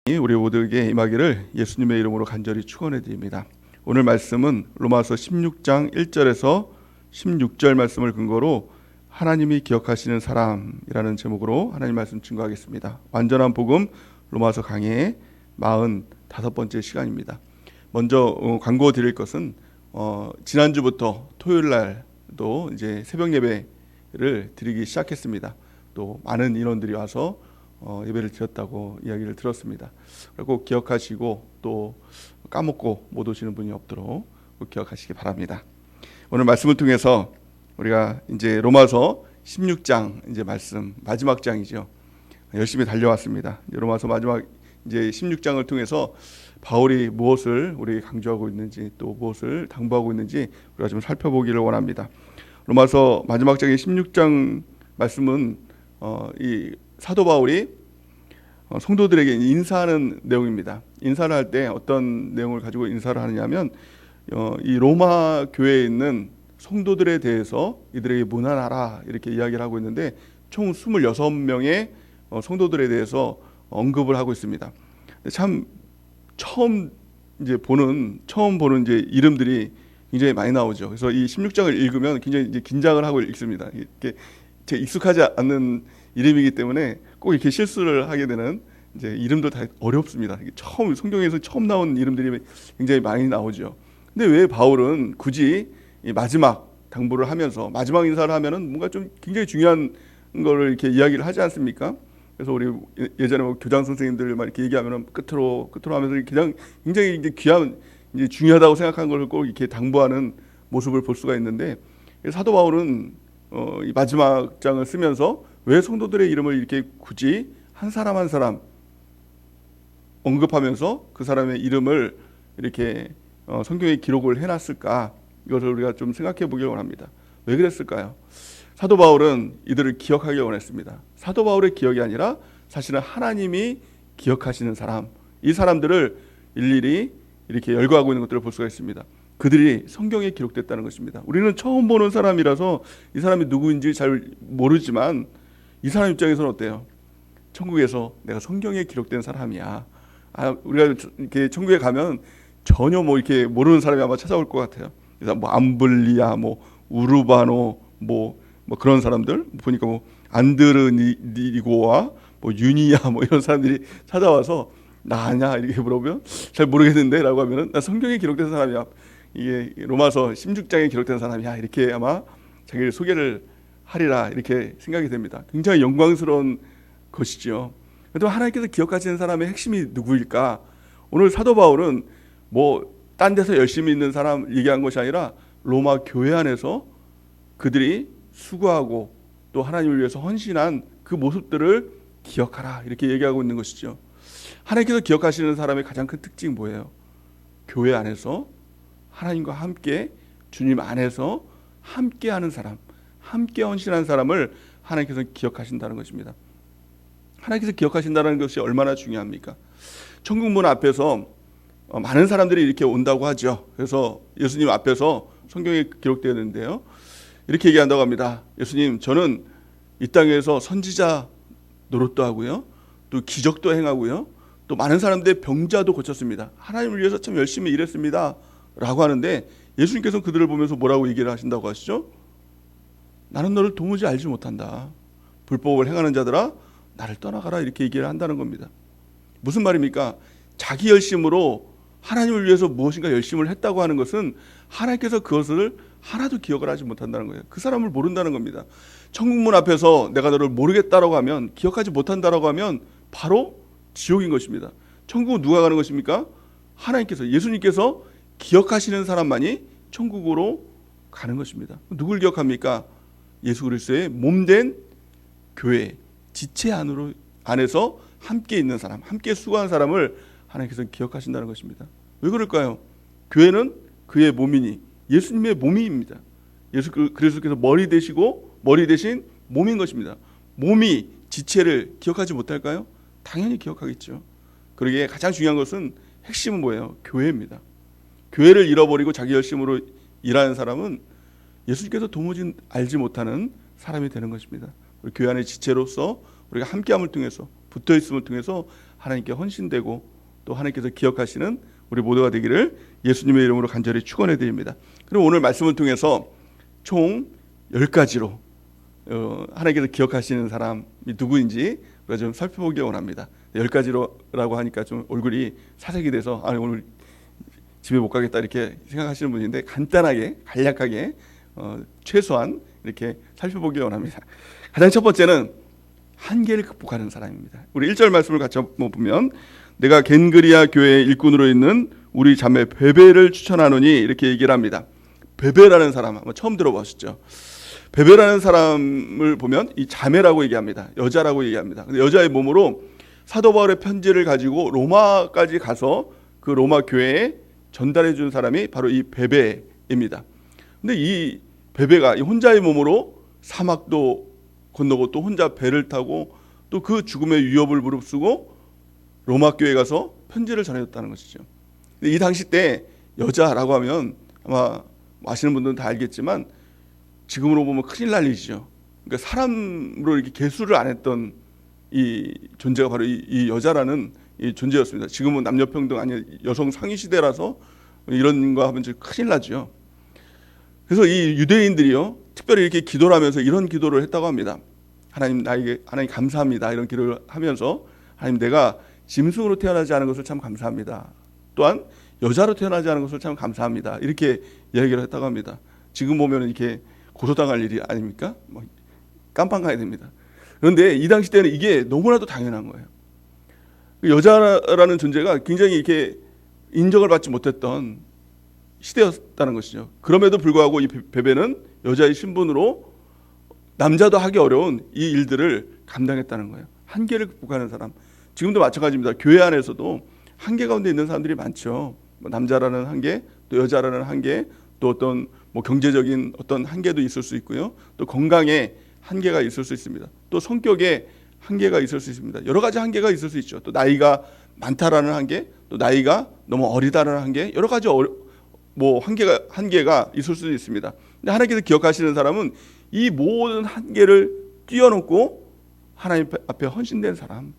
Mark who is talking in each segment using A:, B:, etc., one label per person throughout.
A: 우리 모두에게 임하기를 예수님의 이름으로 간절히 축원해 드립니다. 오늘 말씀은 로마서 16장 1절에서 16절 말씀을 근거로 하나님이 기억하시는 사람이라는 제목으로 하나님 말씀 증거하겠습니다. 완전한 복음 로마서 강의 45번째 시간입니다. 먼저 광고 드릴 것은 지난주부터 토요일 날도 이제 새벽 예배를 드리기 시작했습니다. 또 많은 인원들이 와서 예배를 드렸다고 이야기를 들었습니다. 그리고 기억하시고 또 까먹고 못 오시는 분이 없도록 기억하시기 바랍니다. 오늘 말씀을 통해서 우리가 이제 로마서 16장 이제 말씀 마지막 장이죠. 열심히 달려왔습니다. 로마서 마지막 이제 16장을 통해서 바울이 무엇을 우리에게 강조하고 있는지 또 무엇을 당부하고 있는지 우리가 좀 살펴보기를 원합니다. 로마서 마지막 장의 16장 말씀은 이 사도 바울이 성도들에게 인사하는 내용입니다. 인사를 할 때 어떤 내용을 가지고 인사를 하느냐면 이 로마 교회에 있는 성도들에 대해서 이들에게 문안하라 이렇게 이야기를 하고 있는데 총 26명의 성도들에 대해서 언급을 하고 있습니다. 참 처음 보는 이제 이름들이 굉장히 많이 나오죠. 그래서 이 16장을 읽으면 굉장히 이제 긴장을 하고 읽습니다. 이렇게 제 익숙하지 않는 이름이기 때문에 꼭 이렇게 실수를 하게 되는 이제 이름도 다 어렵습니다. 처음 성경에서 처음 나온 이름들이 굉장히 많이 나오죠. 근데 왜 바울은 굳이 이 마지막 당부를 하면서 마지막 인사를 하면은 뭔가 좀 굉장히 중요한 거를 이렇게 이야기를 하지 않습니까? 그래서 우리 예전에 교장 선생님들 막 이렇게 얘기하면은 끝으로 하면서 그냥 굉장히 이제 귀한 이제 중요하다고 생각한 걸 꼭 이렇게 당부하는 모습을 볼 수가 있는데 사도 바울은 이 마지막 장을 쓰면서 왜 성도들의 이름을 이렇게 굳이 한 사람 한 사람 언급하면서 그 사람의 이름을 이렇게 성경에 기록을 해놨을까? 이것을 우리가 좀 생각해 보길 원합니다. 왜 그랬을까요? 사도 바울은 이들을 기억하길 원했습니다. 사도 바울의 기억이 아니라 사실은 하나님이 기억하시는 사람, 이 사람들을 일일이 이렇게 열거하고 있는 것들을 볼 수가 있습니다. 그들이 성경에 기록됐다는 것입니다. 우리는 처음 보는 사람이라서 이 사람이 누구인지 잘 모르지만 이 사람 입장에서는 어때요? 천국에서 내가 성경에 기록된 사람이야. 우리가 이렇게 천국에 가면 전혀 이렇게 모르는 사람이 아마 찾아올 것 같아요. 그래서 암블리아, 우르바노, 그런 사람들 보니까 안드르니고와 유니아 이런 사람들이 찾아와서 나냐 이렇게 물어보면 잘 모르겠는데라고 하면은 나 성경에 기록된 사람이야. 이게 로마서 16장에 기록된 사람이야. 이렇게 아마 자기를 소개를 하리라 이렇게 생각이 됩니다. 굉장히 영광스러운 것이죠. 그래도 하나님께서 기억하시는 사람의 핵심이 누구일까? 오늘 사도 바울은 딴 데서 열심히 있는 사람 얘기한 것이 아니라 로마 교회 안에서 그들이 수고하고 또 하나님을 위해서 헌신한 그 모습들을 기억하라 이렇게 얘기하고 있는 것이죠. 하나님께서 기억하시는 사람의 가장 큰 특징이 뭐예요? 교회 안에서 하나님과 함께 주님 안에서 함께하는 사람, 함께 헌신한 사람을 하나님께서 기억하신다는 것입니다. 하나님께서 기억하신다는 것이 얼마나 중요합니까? 천국문 앞에서 많은 사람들이 이렇게 온다고 하죠. 그래서 예수님 앞에서 성경에 기록되어 있는데요. 이렇게 얘기한다고 합니다. 예수님, 저는 이 땅에서 선지자 노릇도 하고요. 또 기적도 행하고요. 또 많은 사람들의 병자도 고쳤습니다. 하나님을 위해서 참 열심히 일했습니다. 라고 하는데 예수님께서는 그들을 보면서 뭐라고 얘기를 하신다고 하시죠? 나는 너를 도무지 알지 못한다. 불법을 행하는 자들아 나를 떠나가라 이렇게 얘기를 한다는 겁니다. 무슨 말입니까? 자기 열심으로 하나님을 위해서 무엇인가 열심을 했다고 하는 것은 하나님께서 그것을 하나도 기억을 하지 못한다는 거예요. 그 사람을 모른다는 겁니다. 천국문 앞에서 내가 너를 모르겠다라고 하면, 기억하지 못한다라고 하면 바로 지옥인 것입니다. 천국은 누가 가는 것입니까? 하나님께서, 예수님께서 기억하시는 사람만이 천국으로 가는 것입니다. 누굴 기억합니까? 예수 그리스도의 몸된 교회, 지체 안에서 함께 있는 사람, 함께 수고한 사람을 하나님께서 기억하신다는 것입니다. 왜 그럴까요? 교회는 그의 몸이니 예수님의 몸입니다. 예수 그리스도께서 머리 되시고 머리 대신 몸인 것입니다. 몸이 지체를 기억하지 못할까요? 당연히 기억하겠죠. 그러기에 가장 중요한 것은 핵심은 뭐예요? 교회입니다. 교회를 잃어버리고 자기 열심으로 일하는 사람은 예수님께서 도무지 알지 못하는 사람이 되는 것입니다. 우리 교회 안의 지체로서 우리가 함께함을 통해서 붙어있음을 통해서 하나님께 헌신되고 또 하나님께서 기억하시는 우리 모두가 되기를 예수님의 이름으로 간절히 축원해 드립니다. 그럼 오늘 말씀을 통해서 총 10가지로 하나님께서 기억하시는 사람이 누구인지 우리가 좀 살펴보기 원합니다. 10가지라고 하니까 좀 얼굴이 사색이 돼서 오늘 집에 못 가겠다 이렇게 생각하시는 분인데 간단하게 간략하게 최소한 이렇게 살펴보기 원합니다. 가장 첫 번째는 한계를 극복하는 사람입니다. 우리 1절 말씀을 같이 한번 보면 내가 겐그리아 교회의 일꾼으로 있는 우리 자매 베베를 추천하노니 이렇게 얘기를 합니다. 베베라는 사람 한번 처음 들어보셨죠? 베베라는 사람을 보면 이 자매라고 얘기합니다. 여자라고 얘기합니다. 근데 여자의 몸으로 사도 바울의 편지를 가지고 로마까지 가서 그 로마 교회에 전달해 준 사람이 바로 이 베베입니다. 근데 이 베베가 혼자의 몸으로 사막도 건너고 또 혼자 배를 타고 또 그 죽음의 위협을 무릅쓰고 로마 교회에 가서 편지를 전해줬다는 것이죠. 근데 이 당시 때 여자라고 하면 아마 아시는 분들은 다 알겠지만 지금으로 보면 큰일 날 일이죠. 그러니까 사람으로 이렇게 계수를 안 했던 이 존재가 바로 이 여자라는 이 존재였습니다. 지금은 남녀평등 아니 여성 상위 시대라서 이런 거 하면 큰일 나죠. 그래서 이 유대인들이요 특별히 이렇게 기도를 하면서 이런 기도를 했다고 합니다. 하나님 감사합니다. 이런 기도를 하면서 하나님 내가 짐승으로 태어나지 않은 것을 참 감사합니다. 또한 여자로 태어나지 않은 것을 참 감사합니다. 이렇게 이야기를 했다고 합니다. 지금 보면 이렇게 고소당할 일이 아닙니까? 깜빵 가야 됩니다. 그런데 이 당시 때는 이게 너무나도 당연한 거예요. 여자라는 존재가 굉장히 이렇게 인정을 받지 못했던 시대였다는 것이죠. 그럼에도 불구하고 이 베베는 여자의 신분으로 남자도 하기 어려운 이 일들을 감당했다는 거예요. 한계를 극복하는 사람. 지금도 마찬가지입니다. 교회 안에서도 한계 가운데 있는 사람들이 많죠. 남자라는 한계, 또 여자라는 한계, 또 어떤 경제적인 어떤 한계도 있을 수 있고요. 또 건강에 한계가 있을 수 있습니다. 또 성격에 한계가 있을 수 있습니다. 여러 가지 한계가 있을 수 있죠. 또 나이가 많다라는 한계, 또 나이가 너무 어리다라는 한계, 여러 가지 한계가 있을 수도 있습니다. 근데 하나님께서 기억하시는 사람은 이 모든 한계를 뛰어넘고 하나님 앞에 헌신된 사람,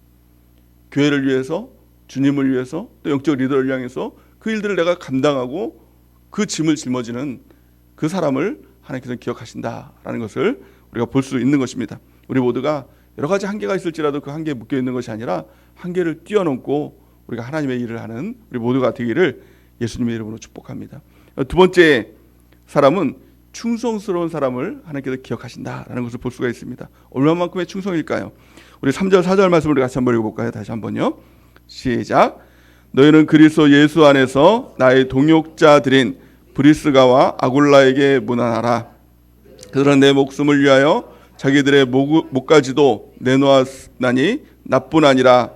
A: 교회를 위해서, 주님을 위해서, 또 영적 리더를 향해서 그 일들을 내가 감당하고 그 짐을 짊어지는 그 사람을 하나님께서 기억하신다라는 것을 우리가 볼 수 있는 것입니다. 우리 모두가 여러 가지 한계가 있을지라도 그 한계에 묶여 있는 것이 아니라 한계를 뛰어넘고 우리가 하나님의 일을 하는 우리 모두가 되기를 예수님의 이름으로 축복합니다. 두 번째 사람은 충성스러운 사람을 하나님께서 기억하신다라는 것을 볼 수가 있습니다. 얼마만큼의 충성일까요? 우리 3절 4절 말씀을 같이 한번 읽어볼까요? 다시 한번요. 시작. 너희는 그리스도 예수 안에서 나의 동역자들인 브리스가와 아굴라에게 문안하라. 그들은 내 목숨을 위하여 자기들의 목까지도 내놓았나니 나뿐 아니라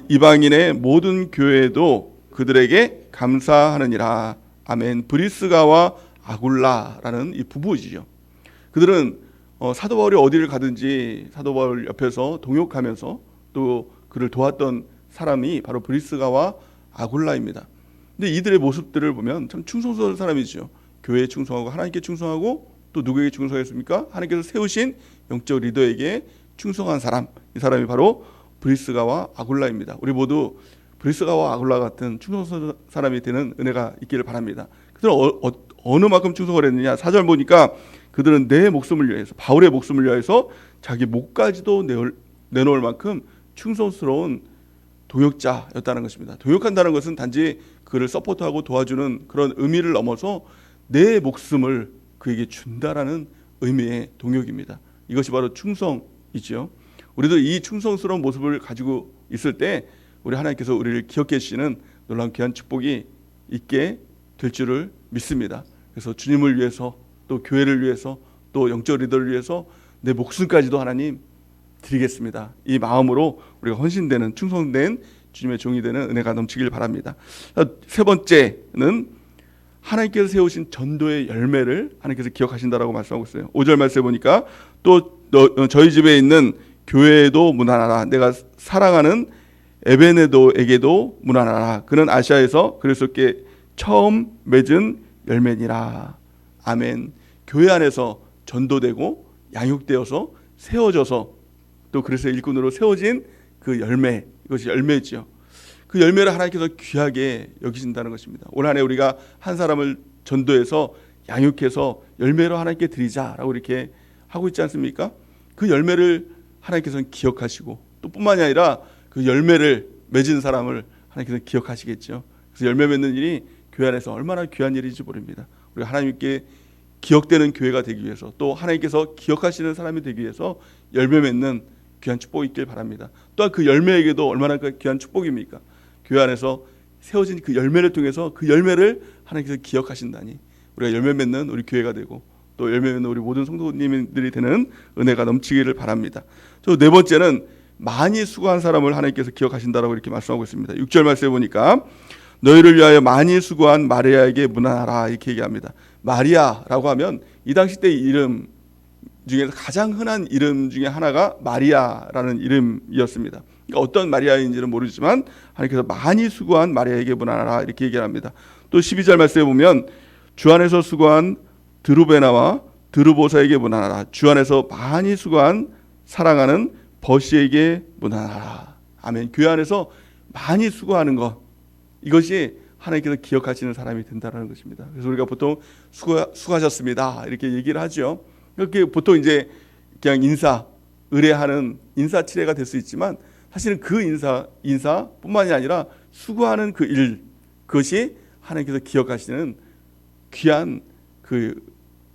A: 이방인의 모든 교회도 그들에게 감사하느니라. 아멘. 브리스가와 아굴라라는 이 부부이죠. 그들은 사도 바울이 어디를 가든지 사도 바울 옆에서 동역하면서 또 그를 도왔던 사람이 바로 브리스가와 아굴라입니다. 근데 이들의 모습들을 보면 참 충성스러운 사람이죠. 교회에 충성하고 하나님께 충성하고 또 누구에게 충성했습니까? 하나님께서 세우신 영적 리더에게 충성한 사람, 이 사람이 바로 브리스가와 아굴라입니다. 우리 모두 브리스가와 아굴라 같은 충성스러운 사람이 되는 은혜가 있기를 바랍니다. 그들은 어느 만큼 충성을 했느냐? 4절 보니까 그들은 내 목숨을 위해서, 바울의 목숨을 위해서 자기 목까지도 내놓을 만큼 충성스러운 동역자였다는 것입니다. 동역한다는 것은 단지 그를 서포트하고 도와주는 그런 의미를 넘어서 내 목숨을 그에게 준다라는 의미의 동역입니다. 이것이 바로 충성이죠. 우리도 이 충성스러운 모습을 가지고 있을 때 우리 하나님께서 우리를 기억해 주시는 놀라운 귀한 축복이 있게 될 줄을 믿습니다. 그래서 주님을 위해서 또 교회를 위해서 또 영적 리더를 위해서 내 목숨까지도 하나님 드리겠습니다. 이 마음으로 우리가 헌신되는 충성된 주님의 종이 되는 은혜가 넘치길 바랍니다. 세 번째는 하나님께서 세우신 전도의 열매를 하나님께서 기억하신다라고 말씀하고 있어요. 5절 말씀에 보니까 또 저희 집에 있는 교회에도 문안하라. 내가 사랑하는 에베네도에게도 문안하라. 그는 아시아에서 그리스도께 처음 맺은 열매니라. 아멘. 교회 안에서 전도되고 양육되어서 세워져서 또 그리스도의 일꾼으로 세워진 그 열매, 이것이 열매지요. 그 열매를 하나님께서 귀하게 여기신다는 것입니다. 올 한 해 우리가 한 사람을 전도해서 양육해서 열매로 하나님께 드리자라고 이렇게 하고 있지 않습니까? 그 열매를 하나님께서는 기억하시고 또 뿐만이 아니라 그 열매를 맺은 사람을 하나님께서 기억하시겠죠. 그래서 열매 맺는 일이 교회 안에서 얼마나 귀한 일인지 모릅니다. 우리가 하나님께 기억되는 교회가 되기 위해서 또 하나님께서 기억하시는 사람이 되기 위해서 열매 맺는 귀한 축복이 있길 바랍니다. 또한 그 열매에게도 얼마나 귀한 축복입니까? 교회 안에서 세워진 그 열매를 통해서 그 열매를 하나님께서 기억하신다니 우리가 열매 맺는 우리 교회가 되고 또 열매 맺는 우리 모든 성도님들이 되는 은혜가 넘치기를 바랍니다. 또 네 번째는 많이 수고한 사람을 하나님께서 기억하신다라고 이렇게 말씀하고 있습니다. 6절 말씀에 보니까 너희를 위하여 많이 수고한 마리아에게 문안하라 이렇게 얘기합니다. 마리아라고 하면 이 당시 때 이름 중에서 가장 흔한 이름 중에 하나가 마리아라는 이름이었습니다. 그러니까 어떤 마리아인지는 모르지만 하나님께서 많이 수고한 마리아에게 문안하라 이렇게 얘기합니다. 또 12절 말씀에 보면 주 안에서 수고한 드루베나와 드루보사에게 문안하라. 주 안에서 많이 수고한 사랑하는 버시에게 문안하라. 아멘. 교회 안에서 많이 수고하는 것, 이것이 하나님께서 기억하시는 사람이 된다는 것입니다. 그래서 우리가 보통 수고하셨습니다 이렇게 얘기를 하죠. 이렇게 보통 이제 그냥 의뢰하는 인사치레가 될 수 있지만 사실은 그 인사뿐만이 아니라 수고하는 그 일, 그것이 하나님께서 기억하시는 귀한 그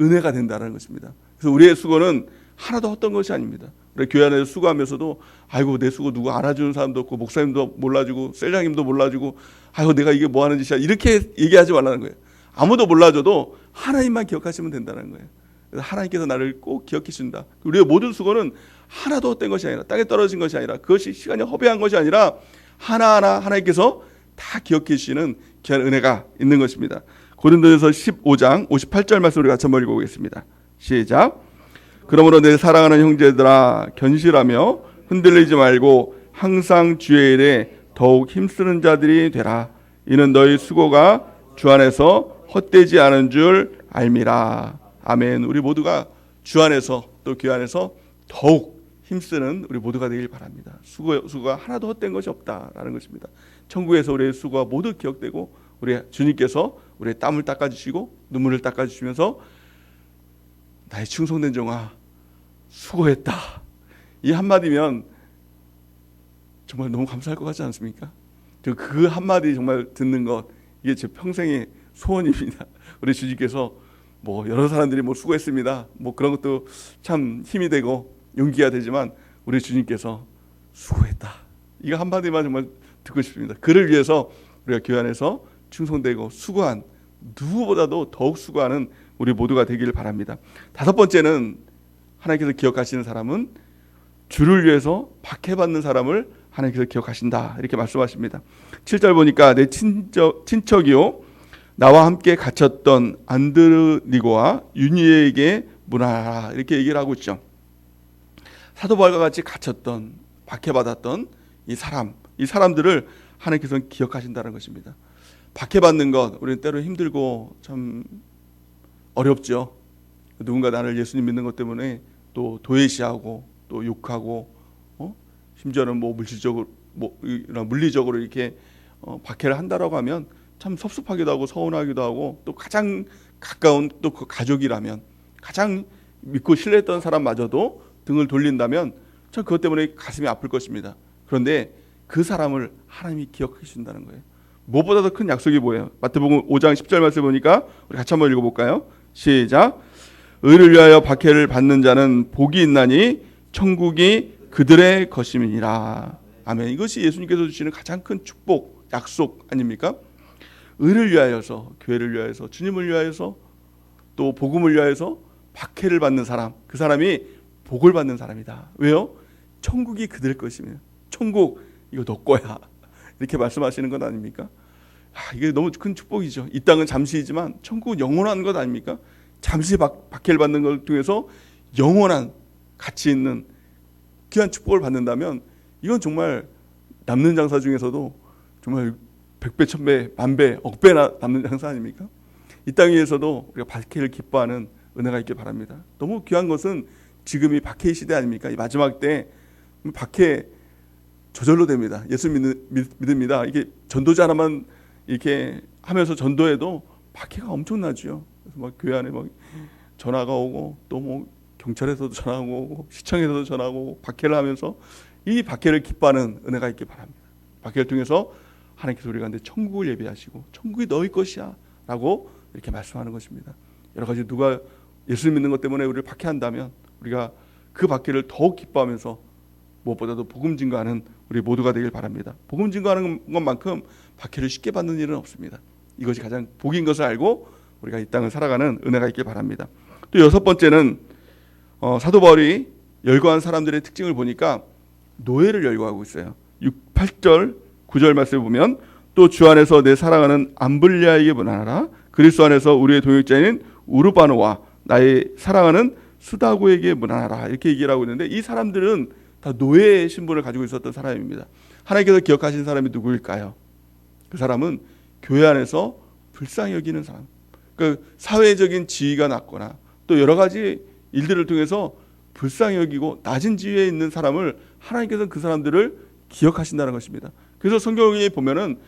A: 은혜가 된다는 것입니다. 그래서 우리의 수고는 하나도 헛된 것이 아닙니다. 우리 교회 안에서 수고하면서도 아이고 내 수고 누구 알아주는 사람도 없고 목사님도 몰라주고 셀장님도 몰라주고 아이고 내가 이게 뭐 하는 짓이야 이렇게 얘기하지 말라는 거예요. 아무도 몰라줘도 하나님만 기억하시면 된다는 거예요. 그래서 하나님께서 나를 꼭 기억해 주신다. 우리의 모든 수고는 하나도 헛된 것이 아니라 땅에 떨어진 것이 아니라 그것이 시간이 허비한 것이 아니라 하나하나 하나님께서 다 기억해 주시는 귀한 은혜가 있는 것입니다. 고린도전서 15장 58절 말씀 우리 같이 한번 읽어보겠습니다. 시작. 그러므로 내 사랑하는 형제들아 견실하며 흔들리지 말고 항상 주의 일에 더욱 힘쓰는 자들이 되라. 이는 너희 수고가 주 안에서 헛되지 않은 줄 알미라. 아멘. 우리 모두가 주 안에서 또 교회 안에서 더욱 힘쓰는 우리 모두가 되길 바랍니다. 수고가 하나도 헛된 것이 없다라는 것입니다. 천국에서 우리의 수고가 모두 기억되고 우리 주님께서 우리의 땀을 닦아주시고 눈물을 닦아주시면서 나의 충성된 종아 수고했다. 이 한마디면 정말 너무 감사할 것 같지 않습니까? 그 한마디 정말 듣는 것 이게 제 평생의 소원입니다. 우리 주님께서 뭐 여러 사람들이 뭐 수고했습니다. 뭐 그런 것도 참 힘이 되고 용기가 되지만 우리 주님께서 수고했다. 이거 한마디만 정말 듣고 싶습니다. 그를 위해서 우리가 교회 안에서 충성되고 수고한 누구보다도 더욱 수고하는 우리 모두가 되기를 바랍니다. 다섯 번째는 하나님께서 기억하시는 사람은 주를 위해서 박해받는 사람을 하나님께서 기억하신다 이렇게 말씀하십니다. 7절 보니까 내 친척이요 나와 함께 갇혔던 안드르니고와 유니에게 문안하라 이렇게 얘기를 하고 있죠. 사도 바울과 같이 갇혔던 박해받았던 이 사람들을 하나님께서는 기억하신다는 것입니다. 박해받는 것 우리는 때로 힘들고 참 어렵죠. 누군가 나를 예수님 믿는 것 때문에 또 도외시하고 또 욕하고 심지어는 뭐 물리적으로 이렇게 박해를 한다라고 하면 참 섭섭하기도 하고 서운하기도 하고 또 가장 가까운 또 그 가족이라면 가장 믿고 신뢰했던 사람마저도 등을 돌린다면 참 그것 때문에 가슴이 아플 것입니다. 그런데 그 사람을 하나님이 기억해 주신다는 거예요. 무엇보다 더 큰 약속이 뭐예요? 마태복음 5장 10절 말씀 보니까 우리 같이 한번 읽어볼까요? 시작. 의를 위하여 박해를 받는 자는 복이 있나니 천국이 그들의 것임이니라. 아멘. 이것이 예수님께서 주시는 가장 큰 축복, 약속 아닙니까? 의를 위하여서, 교회를 위하여서, 주님을 위하여서, 또 복음을 위하여서 박해를 받는 사람, 그 사람이 복을 받는 사람이다. 왜요? 천국이 그들 것이며 천국 이거 너 거야 이렇게 말씀하시는 것 아닙니까? 이게 너무 큰 축복이죠. 이 땅은 잠시이지만 천국은 영원한 것 아닙니까? 잠시 박해를 받는 걸 통해서 영원한 가치 있는 귀한 축복을 받는다면 이건 정말 남는 장사 중에서도 정말 100배, 1000배, 만배, 억배나 남는 장사 아닙니까? 이 땅 위에서도 우리가 박해를 기뻐하는 은혜가 있길 바랍니다. 너무 귀한 것은 지금이 박해의 시대 아닙니까? 이 마지막 때 박해 저절로 됩니다. 예수 믿습니다. 이게 전도자 하나만 이렇게 하면서 전도해도 박해가 엄청나죠. 그래서 막 교회 안에 막 전화가 오고 또 뭐 경찰에서도 전화가 오고 시청에서도 전화가 오고 박해를 하면서 이 박해를 기뻐하는 은혜가 있길 바랍니다. 박해를 통해서 하나님께서 우리 가운데 천국을 예비하시고 천국이 너희 것이야 라고 이렇게 말씀하는 것입니다. 여러 가지 누가 예수 믿는 것 때문에 우리를 박해한다면 우리가 그 박해를 더욱 기뻐하면서 무엇보다도 복음 증거하는 우리 모두가 되길 바랍니다. 복음 증거하는 것만큼 박해를 쉽게 받는 일은 없습니다. 이것이 가장 복인 것을 알고 우리가 이 땅을 살아가는 은혜가 있길 바랍니다. 또 여섯 번째는 사도 바울이 열거한 사람들의 특징을 보니까 노예를 열거하고 있어요. 8절 9절 말씀을 보면 또 주 안에서 내 사랑하는 암블리아에게 문안하라. 그리스도 안에서 우리의 동역자인 우르바노와 나의 사랑하는 스다고에게 문안하라. 이렇게 얘기를 하고 있는데 이 사람들은 다 노예의 신분을 가지고 있었던 사람입니다. 하나님께서 기억하신 사람이 누구일까요? 그 사람은 교회 안에서 불쌍히 여기는 사람. 그 사회적인 지위가 낮거나 또 여러 가지 일들을 통해서 불쌍히 여기고 낮은 지위에 있는 사람을 하나님께서 그 사람들을 기억하신다는 것입니다. 그래서 성경에 보면은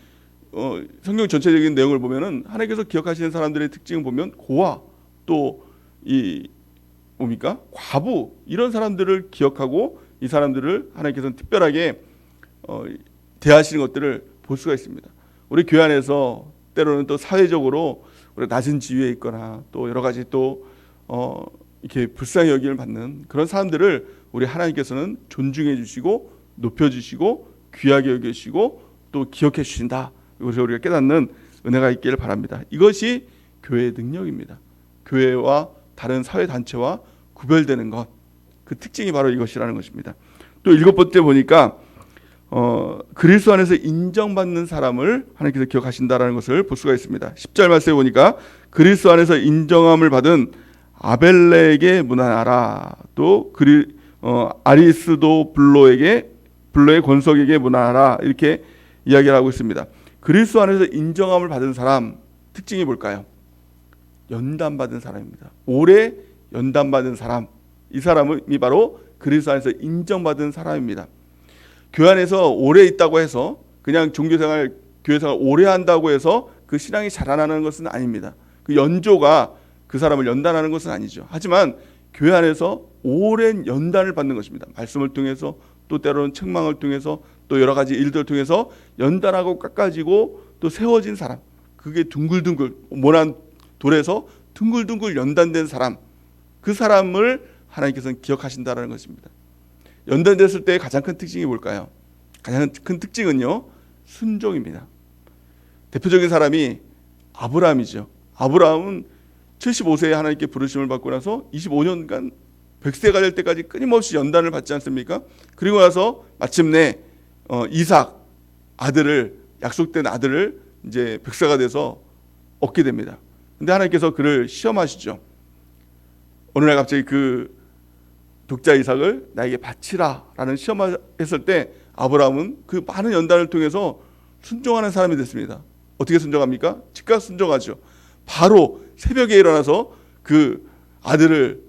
A: 성경 전체적인 내용을 보면은 하나님께서 기억하시는 사람들의 특징을 보면 고아 또 이 뭡니까 과부 이런 사람들을 기억하고 이 사람들을 하나님께서는 특별하게 대하시는 것들을 볼 수가 있습니다. 우리 교회 안에서 때로는 또 사회적으로 우리 낮은 지위에 있거나 또 여러 가지 또 이렇게 불쌍히 여김을 받는 그런 사람들을 우리 하나님께서는 존중해 주시고 높여 주시고 귀하게 여겨 주시고 또 기억해 주신다. 이것을 우리가 깨닫는 은혜가 있기를 바랍니다. 이것이 교회의 능력입니다. 교회와 다른 사회 단체와 구별되는 것, 그 특징이 바로 이것이라는 것입니다. 또 일곱 번째 보니까 그리스도 안에서 인정받는 사람을 하나님께서 기억하신다라는 것을 볼 수가 있습니다. 10절 말씀에 보니까 그리스도 안에서 인정함을 받은 아벨레에게 문안하라. 또 아리스도블로의 권석에게 문안하라. 이렇게 이야기를 하고 있습니다. 그리스도 안에서 인정함을 받은 사람 특징이 뭘까요? 연단받은 사람입니다. 오래 연단받은 사람. 이 사람이 바로 그리스도 안에서 인정받은 사람입니다. 교회 안에서 오래 있다고 해서 그냥 종교생활, 교회생활 오래 한다고 해서 그 신앙이 자라나는 것은 아닙니다. 그 연조가 그 사람을 연단하는 것은 아니죠. 하지만 교회 안에서 오랜 연단을 받는 것입니다. 말씀을 통해서 또 때로는 책망을 통해서 또 여러 가지 일들을 통해서 연단하고 깎아지고 또 세워진 사람, 그게 둥글둥글 모난 돌에서 둥글둥글 연단된 사람, 그 사람을 하나님께서는 기억하신다는 것입니다. 연단됐을 때 가장 큰 특징이 뭘까요? 가장 큰 특징은요, 순종입니다. 대표적인 사람이 아브라함이죠. 아브라함은 75세에 하나님께 부르심을 받고 나서 25년간 100세가 될 때까지 끊임없이 연단을 받지 않습니까? 그리고 나서 마침내 이삭 아들을, 약속된 아들을 이제 100세가 돼서 얻게 됩니다. 근데 하나님께서 그를 시험하시죠. 어느 날 갑자기 그 독자 이삭을 나에게 바치라 라는 시험을 했을 때 아브라함은 그 많은 연단을 통해서 순종하는 사람이 됐습니다. 어떻게 순종합니까? 즉각 순종하죠. 바로 새벽에 일어나서 그 아들을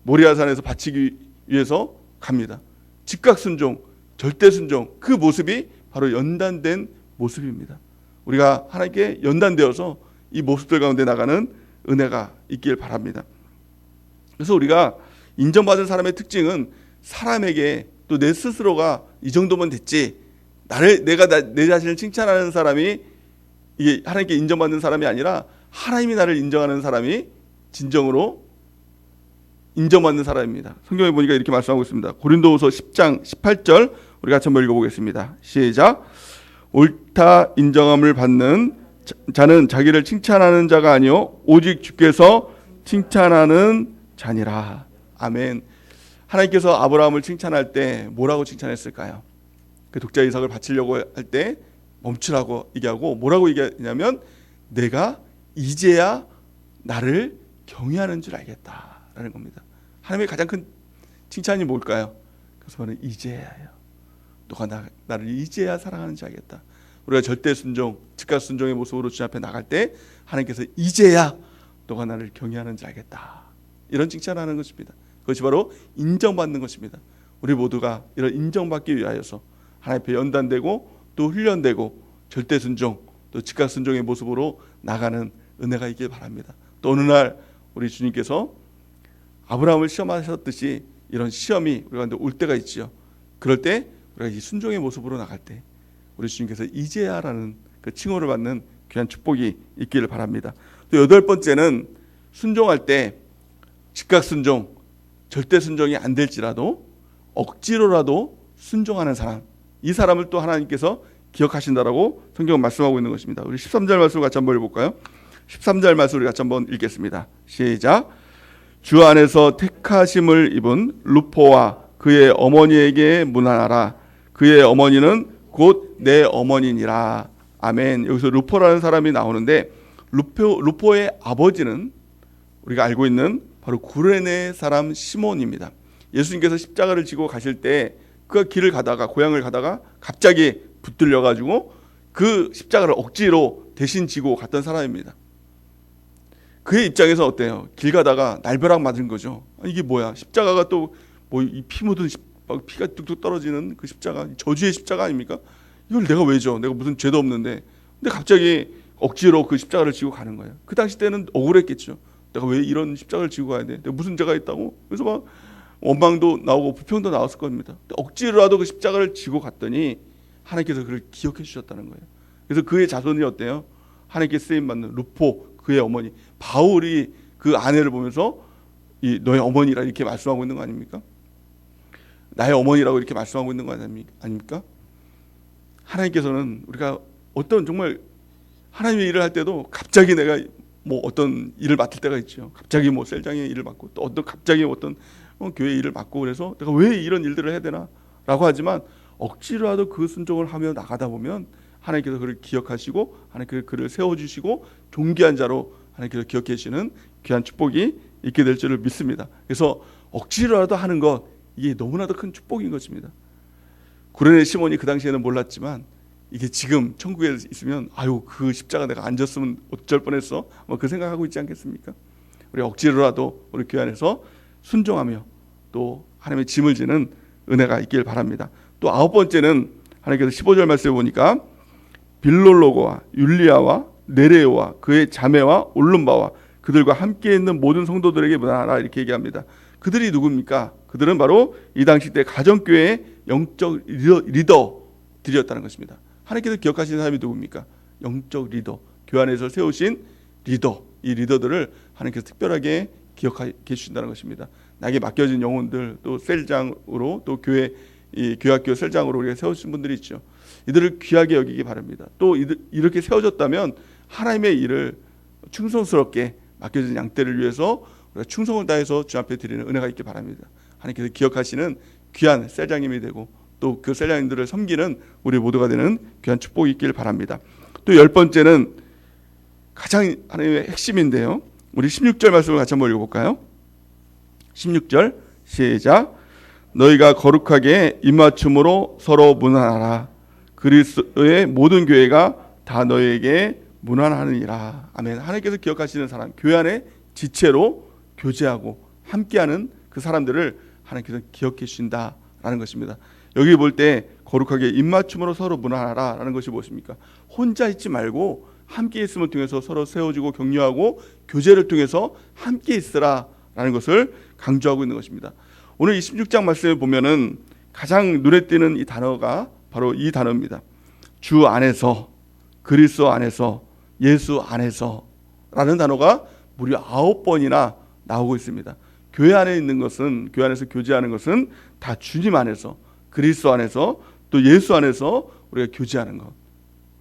A: 모리아산에서 바치기 위해서 갑니다. 즉각 순종, 절대 순종, 그 모습이 바로 연단된 모습입니다. 우리가 하나님께 연단되어서 이 모습들 가운데 나가는 은혜가 있길 바랍니다. 그래서 우리가 인정받은 사람의 특징은 사람에게 또 내 스스로가 이 정도면 됐지, 내가 내 자신을 칭찬하는 사람이 이게 하나님께 인정받는 사람이 아니라 하나님이 나를 인정하는 사람이 진정으로 인정받는 사람입니다. 성경에 보니까 이렇게 말씀하고 있습니다. 고린도후서 10장 18절 우리 같이 한번 읽어보겠습니다. 시작. 옳다 인정함을 받는 자는 자기를 칭찬하는 자가 아니요 오직 주께서 칭찬하는 자니라. 아멘. 하나님께서 아브라함을 칭찬할 때 뭐라고 칭찬했을까요? 그 독자 이삭을 바치려고 할 때 멈추라고 얘기하고 뭐라고 얘기하냐면 내가 이제야 나를 경외하는 줄 알겠다라는 겁니다. 하나님의 가장 큰 칭찬이 뭘까요? 그래서 저는 이제야예요. 너가 나를 이제야 사랑하는 줄 알겠다. 우리가 절대 순종, 즉각 순종의 모습으로 주님 앞에 나갈 때 하나님께서 이제야 너가 나를 경외하는 줄 알겠다. 이런 칭찬하는 것입니다. 그것이 바로 인정받는 것입니다. 우리 모두가 이런 인정받기 위하여서 하나님 앞에 연단되고 또 훈련되고 절대 순종 또 즉각 순종의 모습으로 나가는 은혜가 있길 바랍니다. 또 어느 날 우리 주님께서 아브라함을 시험하셨듯이 이런 시험이 우리 가운데 올 때가 있지요. 그럴 때 우리가 이 순종의 모습으로 나갈 때 우리 주님께서 이제야라는 그 칭호를 받는 귀한 축복이 있기를 바랍니다. 또 여덟 번째는 순종할 때 즉각 순종, 절대 순종이 안 될지라도 억지로라도 순종하는 사람, 이 사람을 또 하나님께서 기억하신다라고 성경은 말씀하고 있는 것입니다. 우리 13절 말씀을 같이 한번 읽어볼까요? 13절 말씀을 같이 한번 읽겠습니다. 시작. 주 안에서 택하심을 입은 루포와 그의 어머니에게 문안하라. 그의 어머니는 곧 내 어머니니라. 아멘. 여기서 루포라는 사람이 나오는데 루포의 아버지는 우리가 알고 있는 바로 구레네 사람 시몬입니다. 예수님께서 십자가를 지고 가실 때 그 길을 가다가 고향을 가다가 갑자기 붙들려 가지고 그 십자가를 억지로 대신 지고 갔던 사람입니다. 그의 입장에서 어때요? 길 가다가 날벼락 맞은 거죠. 이게 뭐야? 십자가가 또 뭐 이 피 묻은 피가 뚝뚝 떨어지는 그 십자가, 저주의 십자가 아닙니까? 이걸 내가 왜 져? 내가 무슨 죄도 없는데. 근데 갑자기 억지로 그 십자가를 지고 가는 거예요. 그 당시 때는 억울했겠죠. 내가 왜 이런 십자가를 지고 가야 돼? 내가 무슨 죄가 있다고? 그래서 막 원망도 나오고 불평도 나왔을 겁니다. 억지로라도 그 십자가를 지고 갔더니 하나님께서 그를 기억해 주셨다는 거예요. 그래서 그의 자손이 어때요? 하나님께 쓰임받는 루포, 그의 어머니 바울이 그 아내를 보면서 이 너의 어머니라 이렇게 말씀하고 있는 거 아닙니까? 나의 어머니라고 이렇게 말씀하고 있는 거 아닙니까? 하나님께서는 우리가 어떤 정말 하나님의 일을 할 때도 갑자기 내가 뭐 어떤 일을 맡을 때가 있죠. 갑자기 뭐 셀장의 일을 맡고 또 갑자기 어떤 교회 일을 맡고 그래서 내가 왜 이런 일들을 해야 되나라고 하지만 억지로라도 그 순종을 하며 나가다 보면 하나님께서 그를 기억하시고 하나님께서 그를 세워주시고 존귀한 자로 하나님께서 기억해 주시는 귀한 축복이 있게 될 줄을 믿습니다. 그래서 억지로라도 하는 것 이게 너무나도 큰 축복인 것입니다. 구레네 시몬이 그 당시에는 몰랐지만 이게 지금 천국에 있으면 아유 그 십자가 내가 안 졌으면 어쩔 뻔했어 뭐 그 생각하고 있지 않겠습니까? 우리 억지로라도 우리 교회 안에서 순종하며 또 하나님의 짐을 지는 은혜가 있길 바랍니다. 또 아홉 번째는 하나님께서 15절 말씀에 보니까 빌롤로고와 율리아와 네레오와 그의 자매와 올lum바와 그들과 함께 있는 모든 성도들에게 문안하라 이렇게 얘기합니다. 그들이 누굽니까? 그들은 바로 이 당시 때 가정교회의 영적 리더들이었다는 것입니다. 하나님께서 기억하시는 사람이 누굽니까? 영적 리더, 교회 안에서 세우신 리더, 이 리더들을 하나님께서 특별하게 기억해 주신다는 것입니다. 나에게 맡겨진 영혼들, 또 셀장으로 또 교회 이 교학교 셀장으로 우리가 세우신 분들이 있죠. 이들을 귀하게 여기기 바랍니다. 또 이렇게 세워졌다면 하나님의 일을 충성스럽게 맡겨진 양떼를 위해서 우리가 충성을 다해서 주 앞에 드리는 은혜가 있기 바랍니다. 하나님께서 기억하시는 귀한 셀장님이 되고 또 그 셀장님들을 섬기는 우리 모두가 되는 귀한 축복이 있길 바랍니다. 또 열 번째는 가장 하나님의 핵심인데요. 우리 16절 말씀을 같이 한번 읽어볼까요? 16절 시작. 너희가 거룩하게 입맞춤으로 서로 문안하라. 그리스도의 모든 교회가 다 너희에게 문안하느니라. 아멘. 하나님께서 기억하시는 사람, 교회 안에 지체로 교제하고 함께하는 그 사람들을 하나님께서 기억해 주신다라는 것입니다. 여기 볼 때 거룩하게 입맞춤으로 서로 문안하라라는 것이 무엇입니까? 혼자 있지 말고 함께 있음을 통해서 서로 세워주고 격려하고 교제를 통해서 함께 있으라라는 것을 강조하고 있는 것입니다. 오늘 26장 말씀에 보면은 가장 눈에 띄는 이 단어가 바로 이 단어입니다. 주 안에서, 그리스도 안에서, 예수 안에서라는 단어가 무려 9번이나 나오고 있습니다. 교회 안에 있는 것은, 교회 안에서 교제하는 것은 다 주님 안에서, 그리스도 안에서, 또 예수 안에서 우리가 교제하는 것.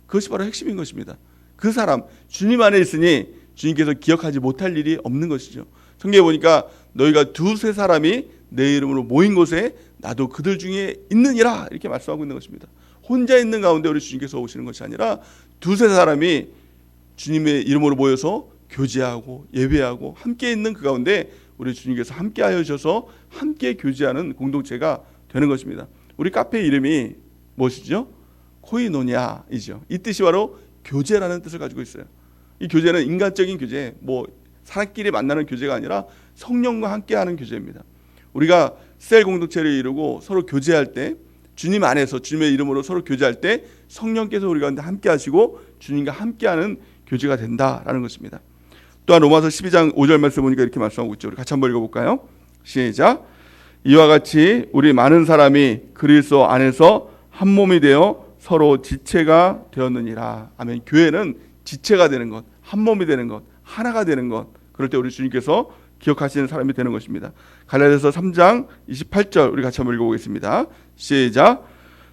A: 그것이 바로 핵심인 것입니다. 그 사람, 주님 안에 있으니 주님께서 기억하지 못할 일이 없는 것이죠. 성경에 보니까 너희가 두세 사람이 내 이름으로 모인 곳에 나도 그들 중에 있느니라 이렇게 말씀하고 있는 것입니다. 혼자 있는 가운데 우리 주님께서 오시는 것이 아니라 두세 사람이 주님의 이름으로 모여서 교제하고 예배하고 함께 있는 그 가운데 우리 주님께서 함께 하여 주셔서 함께 교제하는 공동체가 되는 것입니다. 우리 카페 이름이 무엇이죠? 코이노니아이죠. 이 뜻이 바로 교제라는 뜻을 가지고 있어요. 이 교제는 인간적인 교제, 뭐 사람끼리 만나는 교제가 아니라 성령과 함께하는 교제입니다. 우리가 셀 공동체를 이루고 서로 교제할 때 주님 안에서 주님의 이름으로 서로 교제할 때 성령께서 우리 가운데 함께 하시고 주님과 함께하는 교제가 된다라는 것입니다. 또한 로마서 12장 5절 말씀 보니까 이렇게 말씀하고 있죠. 우리 같이 한번 읽어볼까요? 시작. 이와 같이 우리 많은 사람이 그리스도 안에서 한 몸이 되어 서로 지체가 되었느니라. 아멘. 교회는 지체가 되는 것, 한 몸이 되는 것, 하나가 되는 것. 그럴 때 우리 주님께서 기억하시는 사람이 되는 것입니다. 갈라디아서 3장 28절 우리 같이 한번 읽어보겠습니다. 시작.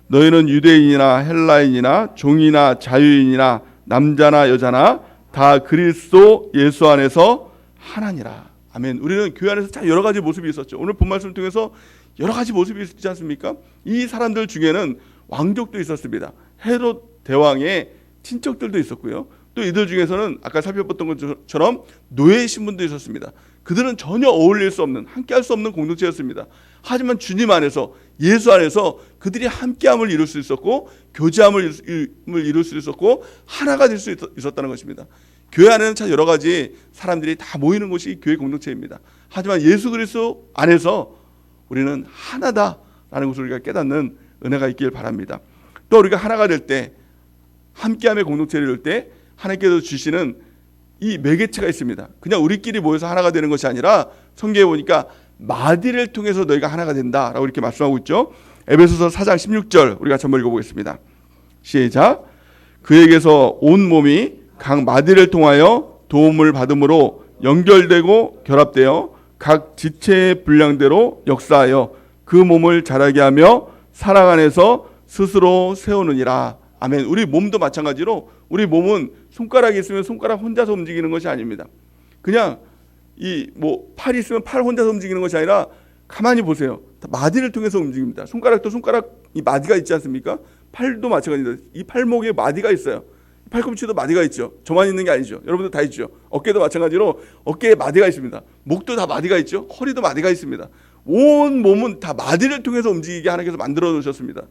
A: 너희는 유대인이나 헬라인이나 종이나 자유인이나 남자나 여자나 다 그리스도 예수 안에서 하나니라. 아멘. 우리는 교회 안에서 참 여러 가지 모습이 있었죠. 오늘 본 말씀을 통해서 여러 가지 모습이 있지 않습니까? 이 사람들 중에는 왕족도 있었습니다. 헤롯 대왕의 친척들도 있었고요. 또 이들 중에서는 아까 살펴봤던 것처럼 노예 신분도 있었습니다. 그들은 전혀 어울릴 수 없는, 함께할 수 없는 공동체였습니다. 하지만 주님 안에서, 예수 안에서 그들이 함께함을 이룰 수 있었고 교제함을 이룰 수 있었고 하나가 될 수 있었다는 것입니다. 교회 안에는 참 여러 가지 사람들이 다 모이는 곳이 교회 공동체입니다. 하지만 예수 그리스도 안에서 우리는 하나다라는 것을 우리가 깨닫는 은혜가 있길 바랍니다. 또 우리가 하나가 될 때, 함께함의 공동체를 이룰 때 하나님께서 주시는 이 매개체가 있습니다. 그냥 우리끼리 모여서 하나가 되는 것이 아니라 성경에 보니까 마디를 통해서 너희가 하나가 된다라고 이렇게 말씀하고 있죠. 에베소서 4장 16절 우리 같이 한번 읽어보겠습니다. 시작. 그에게서 온 몸이 각 마디를 통하여 도움을 받음으로 연결되고 결합되어 각 지체의 분량대로 역사하여 그 몸을 자라게 하며 사랑 안에서 스스로 세우느니라. 아멘. 우리 몸도 마찬가지로 우리 몸은 손가락이 있으면 손가락 혼자서 움직이는 것이 아닙니다. 그냥 팔이 있으면 팔 혼자서 움직이는 것이 아니라 가만히 보세요. 다 마디를 통해서 움직입니다. 손가락도 손가락 이 마디가 있지 않습니까? 팔도 마찬가지입니다. 이 팔목에 마디가 있어요. 팔꿈치도 마디가 있죠. 저만 있는 게 아니죠. 여러분들 다 있죠. 어깨도 마찬가지로 어깨에 마디가 있습니다. 목도 다 마디가 있죠. 허리도 마디가 있습니다. 온 몸은 다 마디를 통해서 움직이게 하나님께서 만들어 놓으셨습니다.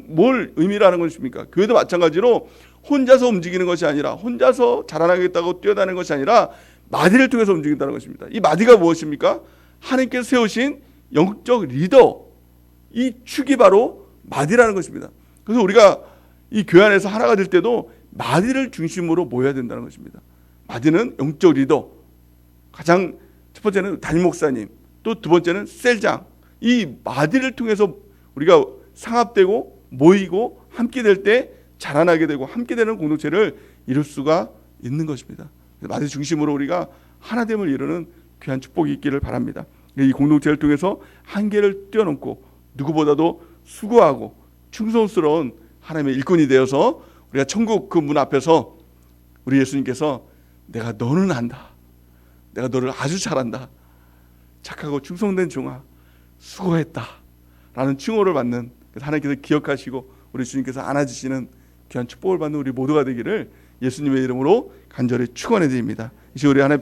A: 뭘 의미라는 것입니까? 교회도 마찬가지로 혼자서 움직이는 것이 아니라 혼자서 자라나겠다고 뛰어다니는 것이 아니라 마디를 통해서 움직인다는 것입니다. 이 마디가 무엇입니까? 하나님께서 세우신 영적 리더, 이 축이 바로 마디라는 것입니다. 그래서 우리가 이 교회 안에서 하나가 될 때도 마디를 중심으로 모여야 된다는 것입니다. 마디는 영적 리더, 가장 첫 번째는 담임 목사님, 또 두 번째는 셀장. 이 마디를 통해서 우리가 상합되고 모이고 함께 될 때 자라나게 되고 함께 되는 공동체를 이룰 수가 있는 것입니다. 마디 중심으로 우리가 하나됨을 이루는 귀한 축복이 있기를 바랍니다. 이 공동체를 통해서 한계를 뛰어넘고 누구보다도 수고하고 충성스러운 하나님의 일꾼이 되어서 우리가 천국 그 문 앞에서 우리 예수님께서 내가 너는 안다, 내가 너를 아주 잘한다, 착하고 충성된 종아 수고했다 라는 칭호를 받는, 하나님께서 기억하시고 우리 주님께서 안아주시는 귀한 축복을 받는 우리 모두가 되기를 예수님의 이름으로 간절히 축원해 드립니다. 이제 우리 하나님